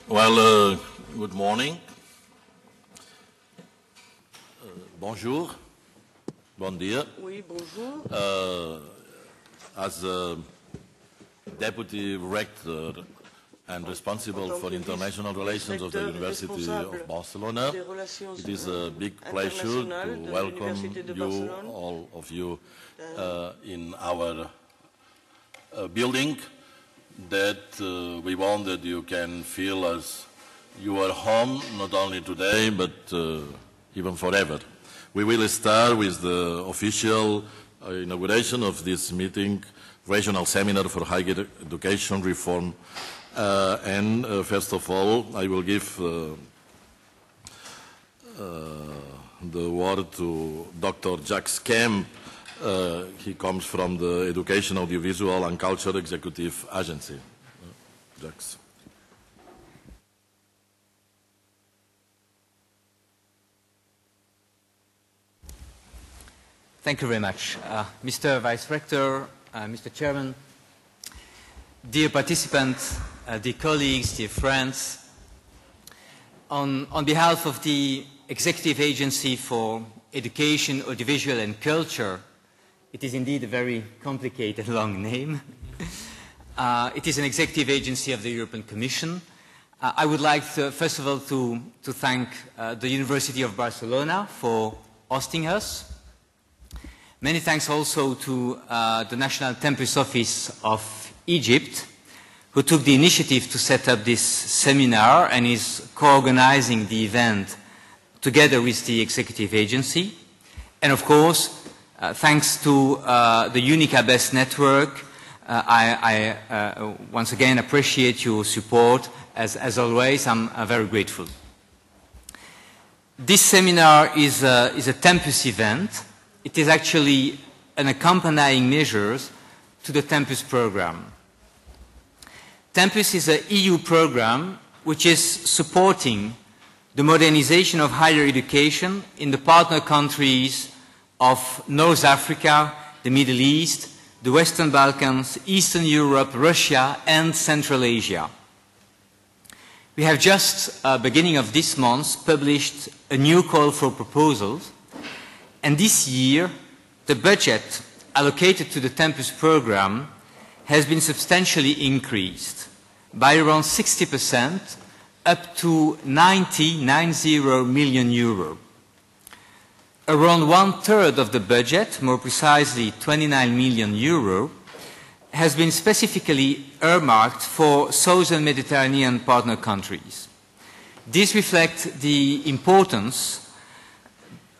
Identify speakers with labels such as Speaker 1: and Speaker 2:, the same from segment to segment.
Speaker 1: Well, good morning. Bonjour. Bon dia.
Speaker 2: Oui, bonjour.
Speaker 1: As Deputy Rector and responsible for international relations of the University of Barcelona, it is a big pleasure to welcome you, all of you, in our building that we want that you can feel as you are home, not only today, but even forever. We will start with the official inauguration of this meeting, Regional Seminar for Higher Education Reform. First of all, I will give the word to Dr. Jacques Kemp. He comes from the Education, Audiovisual and Culture Executive Agency. Jacques.
Speaker 3: Thank you very much. Mr. Vice Rector, Mr. Chairman, dear participants, dear colleagues, dear friends, on behalf of the Executive Agency for Education, Audiovisual and Culture, it is indeed a very complicated long name. It is an executive agency of the European Commission. I would like to, first of all to thank the University of Barcelona for hosting us. Many thanks also to the National Tempus Office of Egypt, who took the initiative to set up this seminar and is co-organizing the event together with the executive agency. And of course, thanks to the Unica Best Network, I once again appreciate your support. As always, I'm very grateful. This seminar is a Tempus event. It is actually an accompanying measure to the Tempus program. Tempus is an EU program which is supporting the modernization of higher education in the partner countries of North Africa, the Middle East, the Western Balkans, Eastern Europe, Russia, and Central Asia. We have just, beginning of this month, published a new call for proposals. And this year, the budget allocated to the Tempus program has been substantially increased by around 60%, up to 90 million euro. Around 1/3 of the budget, more precisely 29 million euro, has been specifically earmarked for Southern Mediterranean partner countries. This reflects the importance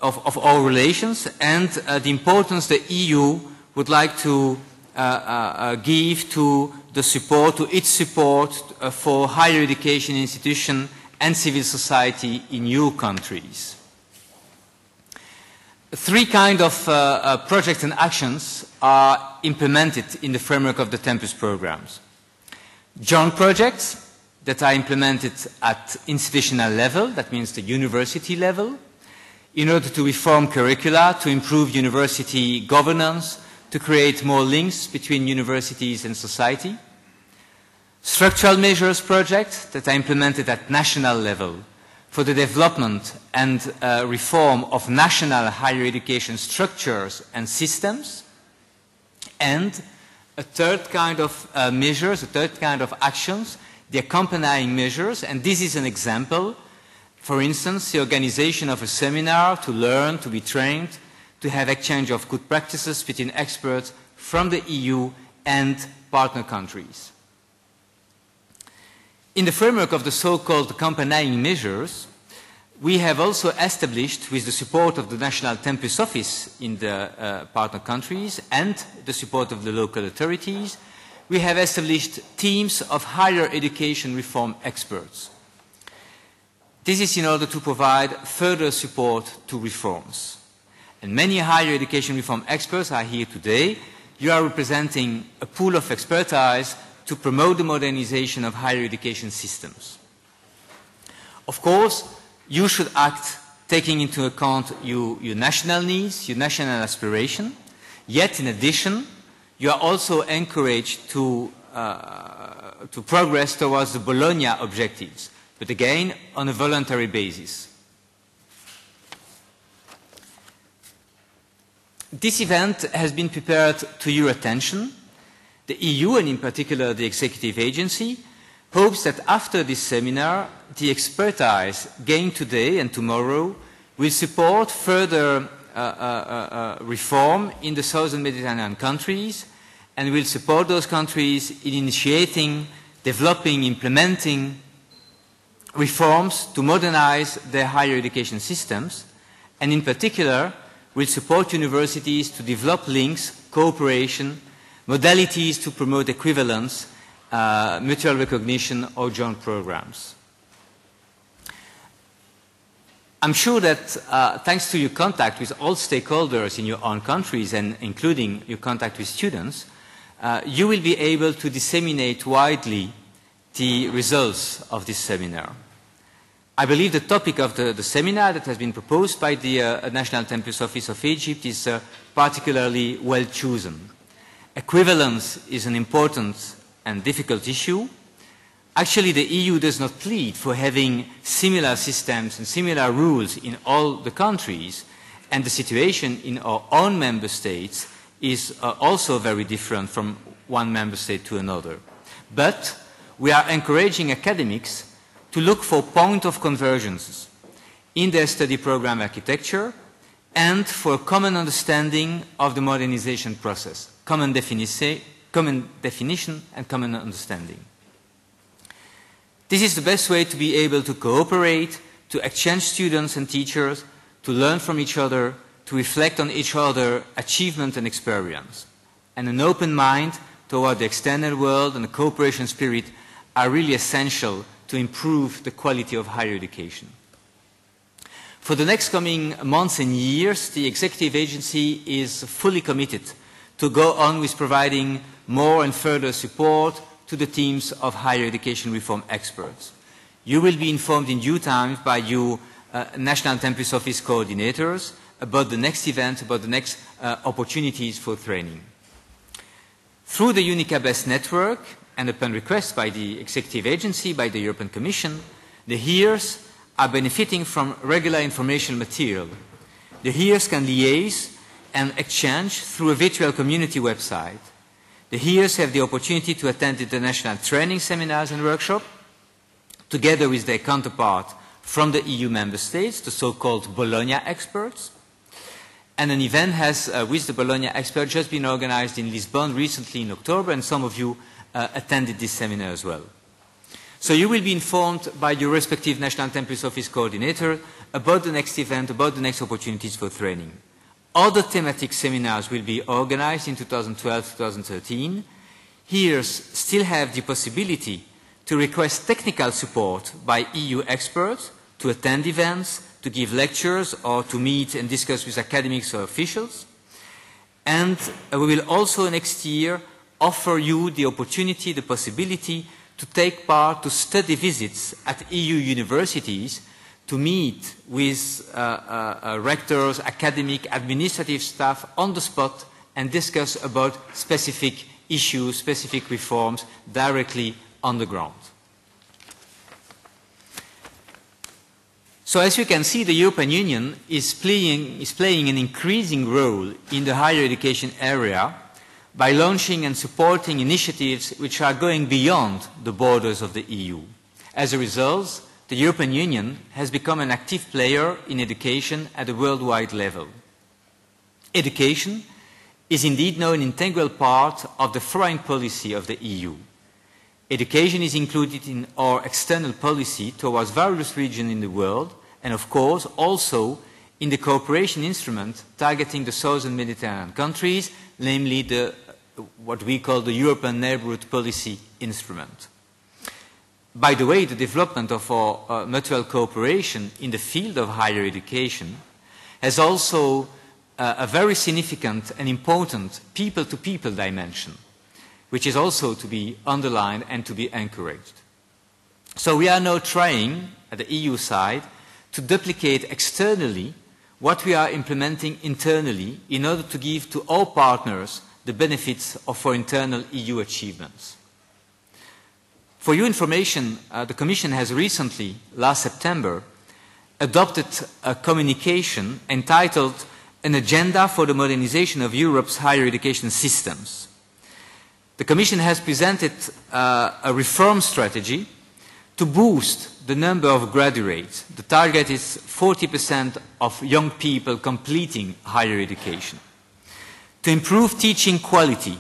Speaker 3: of our relations and the importance the EU would like to give to the support, to its support for higher education institutions and civil society in EU countries. Three kinds of projects and actions are implemented in the framework of the Tempus programs. Joint projects that are implemented at institutional level, that means the university level, in order to reform curricula, to improve university governance, to create more links between universities and society. Structural measures projects that are implemented at national level for the development and reform of national higher education structures and systems. And a third kind of measures, a third kind of actions, the accompanying measures, and this is an example. For instance, the organization of a seminar to learn, to be trained, to have exchange of good practices between experts from the EU and partner countries. In the framework of the so-called accompanying measures, we have also established, with the support of the National Tempus Office in the partner countries and the support of the local authorities, we have established teams of higher education reform experts. This is in order to provide further support to reforms. And many higher education reform experts are here today. You are representing a pool of expertise to promote the modernization of higher education systems. Of course, you should act taking into account your national needs, your national aspiration. Yet, in addition, you are also encouraged to progress towards the Bologna objectives, but again on a voluntary basis. This event has been prepared to your attention. The EU, and in particular the Executive Agency, hopes that after this seminar, the expertise gained today and tomorrow will support further reform in the southern Mediterranean countries and will support those countries in initiating, developing, implementing reforms to modernize their higher education systems, and in particular will support universities to develop links, cooperation, modalities to promote equivalence, mutual recognition or joint programs. I'm sure that thanks to your contact with all stakeholders in your own countries and including your contact with students, you will be able to disseminate widely the results of this seminar. I believe the topic of the seminar that has been proposed by the National Tempus Office of Egypt is particularly well chosen. Equivalence is an important and difficult issue. Actually, the EU does not plead for having similar systems and similar rules in all the countries, and the situation in our own member states is also very different from one member state to another. But we are encouraging academics to look for point of convergence in their study program architecture and for common understanding of the modernization process, common definition and common understanding. This is the best way to be able to cooperate, to exchange students and teachers, to learn from each other, to reflect on each other's achievement and experience. And an open mind toward the external world and a cooperation spirit are really essential to improve the quality of higher education. For the next coming months and years, the Executive Agency is fully committed to go on with providing more and further support to the teams of higher education reform experts. You will be informed in due time by your National Tempus Office coordinators about the next event, about the next opportunities for training. Through the UNICA-based network, and upon request by the Executive Agency, by the European Commission, the HEARs are benefiting from regular information material. The HEARs can liaise and exchange through a virtual community website. The HEARs have the opportunity to attend international training seminars and workshops, together with their counterpart from the EU member states, the so-called Bologna experts. And an event has, with the Bologna experts, just been organized in Lisbon recently in October, and some of you attended this seminar as well. So you will be informed by your respective National Tempus Office coordinator about the next event, about the next opportunities for training. Other thematic seminars will be organized in 2012-2013. HEARs still have the possibility to request technical support by EU experts to attend events, to give lectures, or to meet and discuss with academics or officials. And we will also next year offer you the opportunity, the possibility to take part to study visits at EU universities, to meet with rectors, academic, administrative staff on the spot and discuss about specific issues, specific reforms directly on the ground. So as you can see, the European Union is playing an increasing role in the higher education area by launching and supporting initiatives which are going beyond the borders of the EU. As a result, the European Union has become an active player in education at a worldwide level. Education is indeed now an integral part of the foreign policy of the EU. Education is included in our external policy towards various regions in the world, and of course also in the cooperation instrument targeting the southern Mediterranean countries, namely what we call the European Neighbourhood Policy Instrument. By the way, the development of our mutual cooperation in the field of higher education has also a very significant and important people-to-people dimension, which is also to be underlined and to be encouraged. So we are now trying, at the EU side, to duplicate externally what we are implementing internally in order to give to all partners the benefits of our internal EU achievements. For your information, the Commission has recently, last September, adopted a communication entitled An Agenda for the Modernization of Europe's Higher Education Systems. The Commission has presented a reform strategy to boost the number of graduates. The target is 40% of young people completing higher education. To improve teaching quality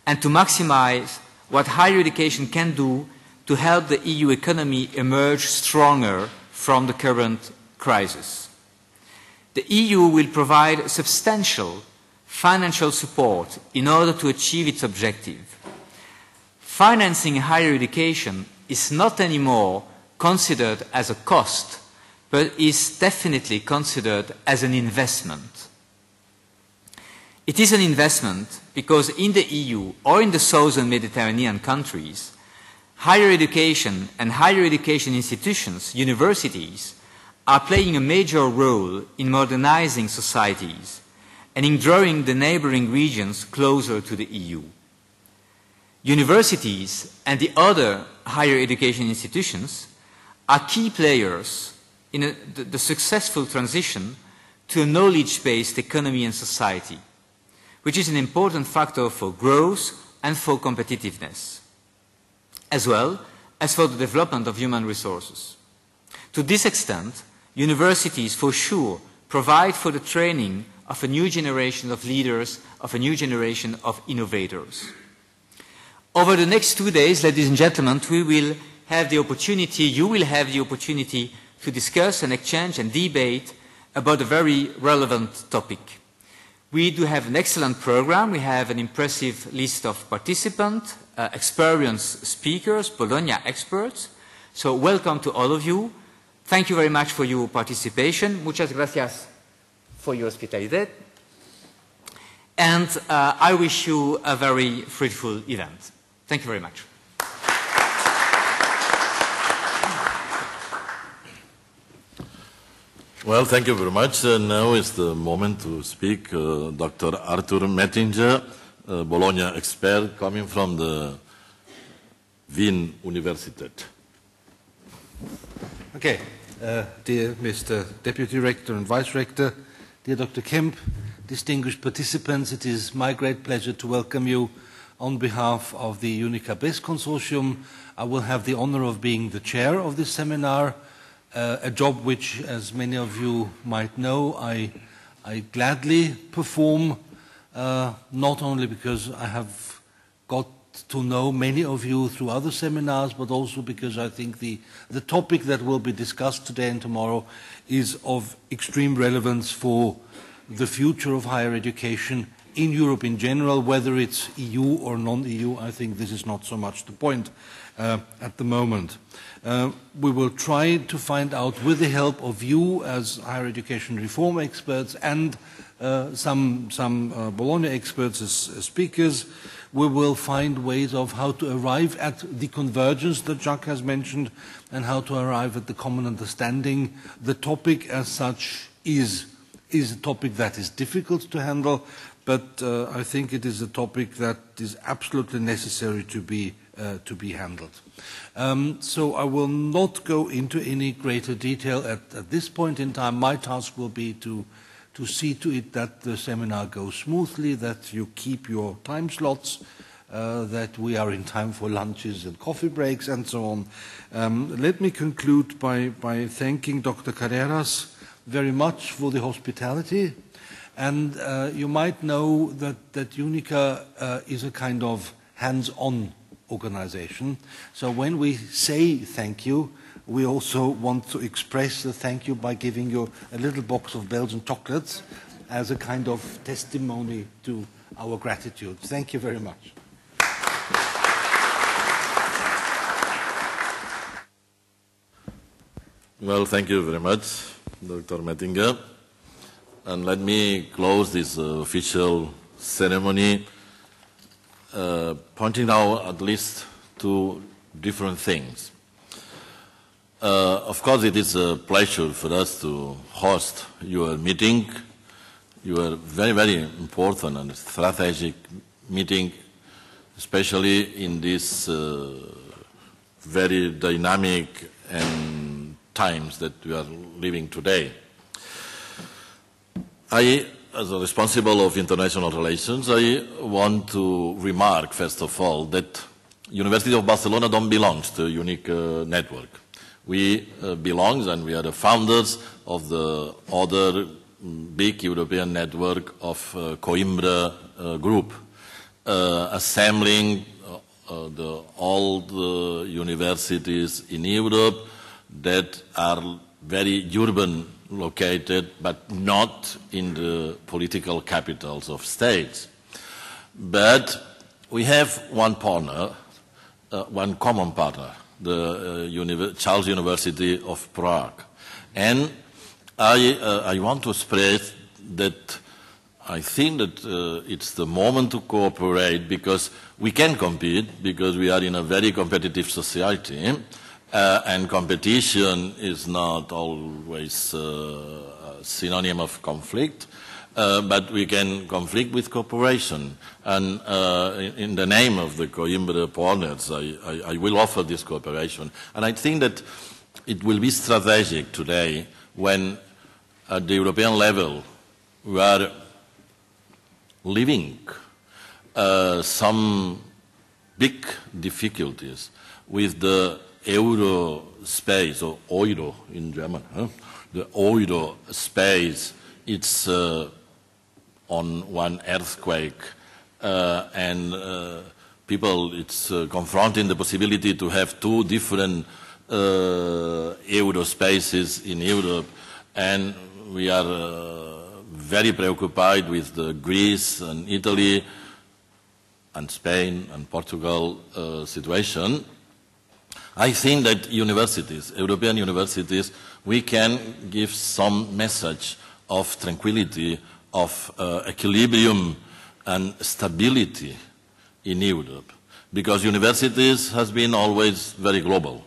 Speaker 3: and to maximize what higher education can do to help the EU economy emerge stronger from the current crisis. The EU will provide substantial financial support in order to achieve its objective. Financing higher education is not anymore considered as a cost, but is definitely considered as an investment. It is an investment because in the EU or in the southern Mediterranean countries, higher education and higher education institutions, universities, are playing a major role in modernizing societies and in drawing the neighboring regions closer to the EU. Universities and the other higher education institutions are key players in the successful transition to a knowledge-based economy and society, which is an important factor for growth and for competitiveness, as well as for the development of human resources. To this extent, universities for sure provide for the training of a new generation of leaders, of a new generation of innovators. Over the next 2 days, ladies and gentlemen, we will have the opportunity, you will have the opportunity to discuss and exchange and debate about a very relevant topic. We do have an excellent program. We have an impressive list of participants, experienced speakers, Bologna experts. So welcome to all of you. Thank you very much for your participation. Muchas gracias for your hospitalidad. And I wish you a very fruitful event. Thank you very much.
Speaker 1: Well, thank you very much. Now is the moment to speak. Dr. Arthur Mettinger, Bologna expert, coming from the Wien Universität.
Speaker 2: Okay, dear Mr. Deputy Rector and Vice Rector, dear Dr. Kemp, distinguished participants, it is my great pleasure to welcome you on behalf of the Unica Best Consortium. I will have the honor of being the chair of this seminar, a job which, as many of you might know, I gladly perform, not only because I have got to know many of you through other seminars, but also because I think the topic that will be discussed today and tomorrow is of extreme relevance for the future of higher education in Europe in general, whether it's EU or non-EU. I think this is not so much the point at the moment. We will try to find out, with the help of you as higher education reform experts and some Bologna experts as speakers, we will find ways of how to arrive at the convergence that Jacques has mentioned and how to arrive at the common understanding. The topic as such is a topic that is difficult to handle, but I think it is a topic that is absolutely necessary to be handled. So I will not go into any greater detail at this point in time. My task will be to see to it that the seminar goes smoothly, that you keep your time slots, that we are in time for lunches and coffee breaks and so on. Let me conclude by thanking Dr. Carreras very much for the hospitality. And you might know that Unica is a kind of hands-on organization. So when we say thank you, we also want to express the thank you by giving you a little box of Belgian chocolates as a kind of testimony to our gratitude. Thank you very much.
Speaker 1: Well, thank you very much, Dr. Mettinger. And let me close this official ceremony pointing out at least two different things. Of course, it is a pleasure for us to host your meeting, your very, very important and strategic meeting, especially in this very dynamic and times that we are living today. I, as a responsible of international relations, I want to remark, first of all, that University of Barcelona don't belong to a unique network. We belong, and we are the founders of the other big European network of Coimbra group, assembling all the universities in Europe that are very urban located, but not in the political capitals of states. But we have one partner, one common partner, the Charles University of Prague. And I want to express that I think that it's the moment to cooperate, because we can compete, because we are in a very competitive society, and competition is not always a synonym of conflict, but we can conflict with cooperation. And in the name of the Coimbra partners, I will offer this cooperation. And I think that it will be strategic today when at the European level we are living some big difficulties with the euro space, or euro in German. The euro space, it's on one earthquake, and people, it's confronting the possibility to have two different euro spaces in Europe, and we are very preoccupied with the Greece and Italy and Spain and Portugal situation. I think that universities, European universities, we can give some message of tranquility, of equilibrium and stability in Europe, because universities has been always very global.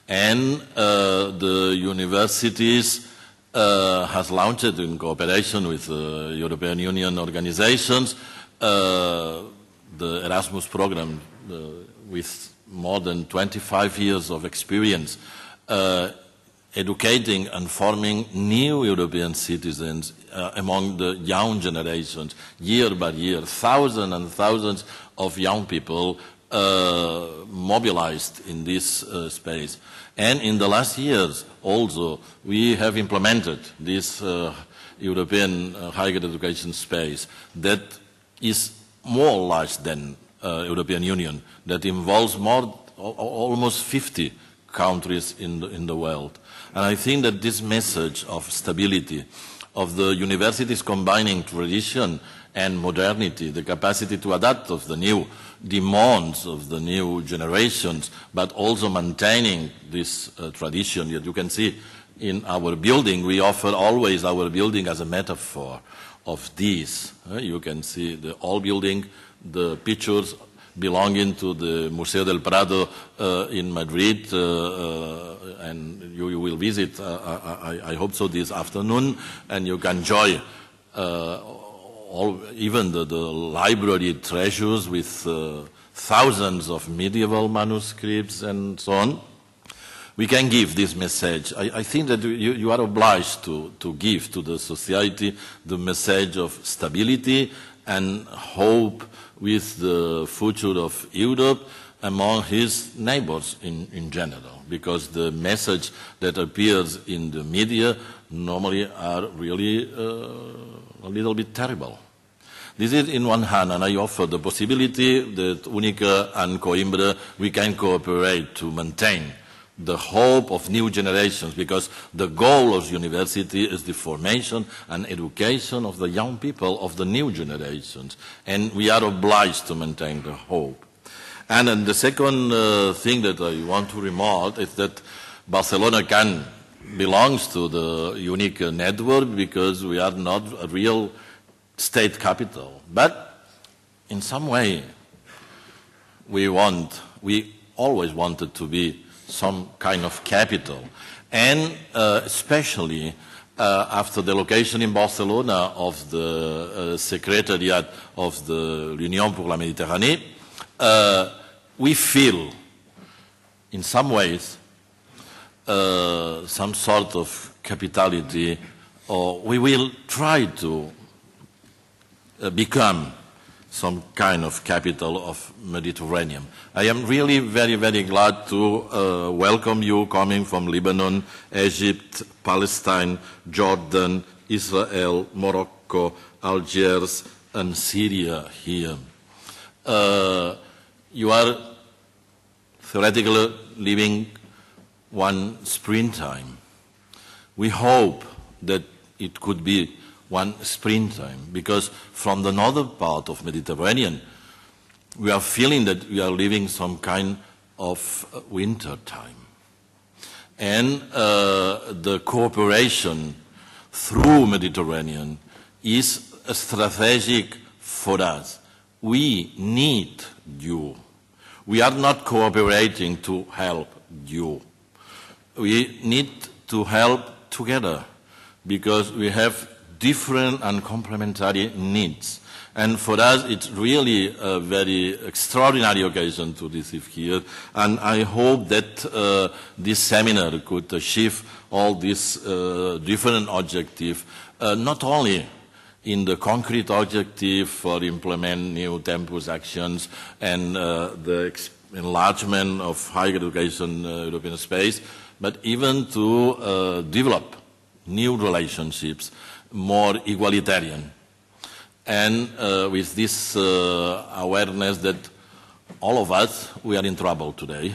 Speaker 1: And the universities has launched in cooperation with European Union organizations the Erasmus program with more than 25 years of experience educating and forming new European citizens among the young generations, year by year, thousands and thousands of young people mobilized in this space. And in the last years also we have implemented this European higher education space that is more large than European Union, that involves almost 50 countries in the world. And I think that this message of stability, of the universities combining tradition and modernity, the capacity to adapt to the new demands of the new generations, but also maintaining this tradition. Yet you can see in our building, we offer always our building as a metaphor of this. You can see the old building, the pictures belonging to the Museo del Prado in Madrid, and you will visit, I hope so, this afternoon, and you can enjoy even the library treasures with thousands of medieval manuscripts and so on. We can give this message. I think that you are obliged to give to the society the message of stability and hope with the future of Europe among his neighbors in general, because the message that appears in the media normally are really a little bit terrible. This is in one hand, and I offer the possibility that Unica and Coimbra, we can cooperate to maintain the hope of new generations, because the goal of university is the formation and education of the young people of the new generations, and we are obliged to maintain the hope. And then the second thing that I want to remark is that Barcelona belongs to the unique network because we are not a real state capital, but in some way we always wanted to be some kind of capital, and especially after the location in Barcelona of the Secretariat of the L'Union pour la Méditerranée, we feel in some ways, some sort of capitality, or we will try to become some kind of capital of Mediterranean. I am really very, very glad to welcome you coming from Lebanon, Egypt, Palestine, Jordan, Israel, Morocco, Algiers, and Syria here. You are theoretically living one springtime. We hope that it could be one springtime, because from the northern part of Mediterranean, we are feeling that we are living some kind of winter time. And the cooperation through Mediterranean is strategic for us. We need you. We are not cooperating to help you. We need to help together because we have different and complementary needs. And for us, it's really a very extraordinary occasion to receive here. And I hope that this seminar could achieve all these different objectives, not only in the concrete objective for implement new campus actions and the enlargement of higher education European space, but even to develop new relationships, more egalitarian. And with this awareness that all of us, we are in trouble today,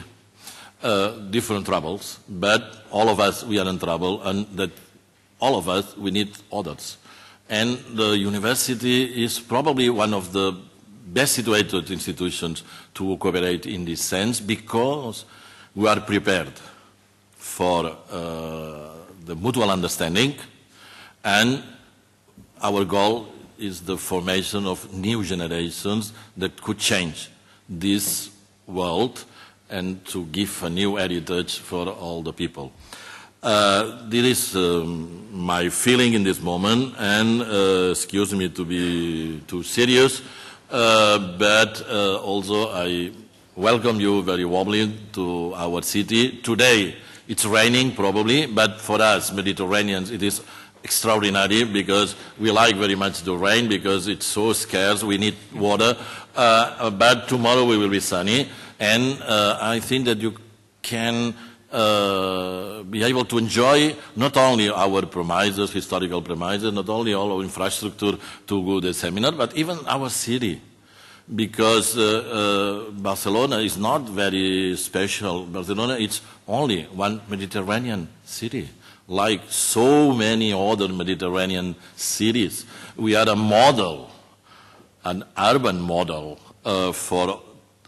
Speaker 1: different troubles, but all of us, we are in trouble, and that all of us, we need others. And the university is probably one of the best situated institutions to cooperate in this sense because we are prepared for the mutual understanding, and our goal is the formation of new generations that could change this world and to give a new heritage for all the people. This is my feeling in this moment, and excuse me to be too serious, but also I welcome you very warmly to our city. Today it's raining probably, but for us Mediterraneans it is extraordinary because we like very much the rain because it's so scarce, we need water, but tomorrow we will be sunny, and I think that you can be able to enjoy not only our premises, historical premises, not only all our infrastructure to go to the seminar, but even our city. Because Barcelona is not very special. Barcelona is only one Mediterranean city, like so many other Mediterranean cities. We are a model, an urban model for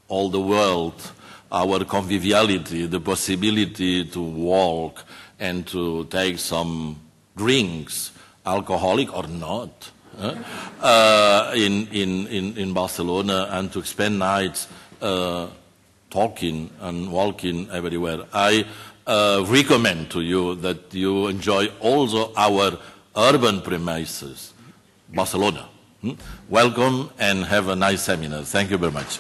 Speaker 1: all the world. Our conviviality, the possibility to walk and to take some drinks, alcoholic or not, in Barcelona, and to spend nights talking and walking everywhere. I recommend to you that you enjoy also our urban premises, Barcelona. Welcome and have a nice seminar. Thank you very much.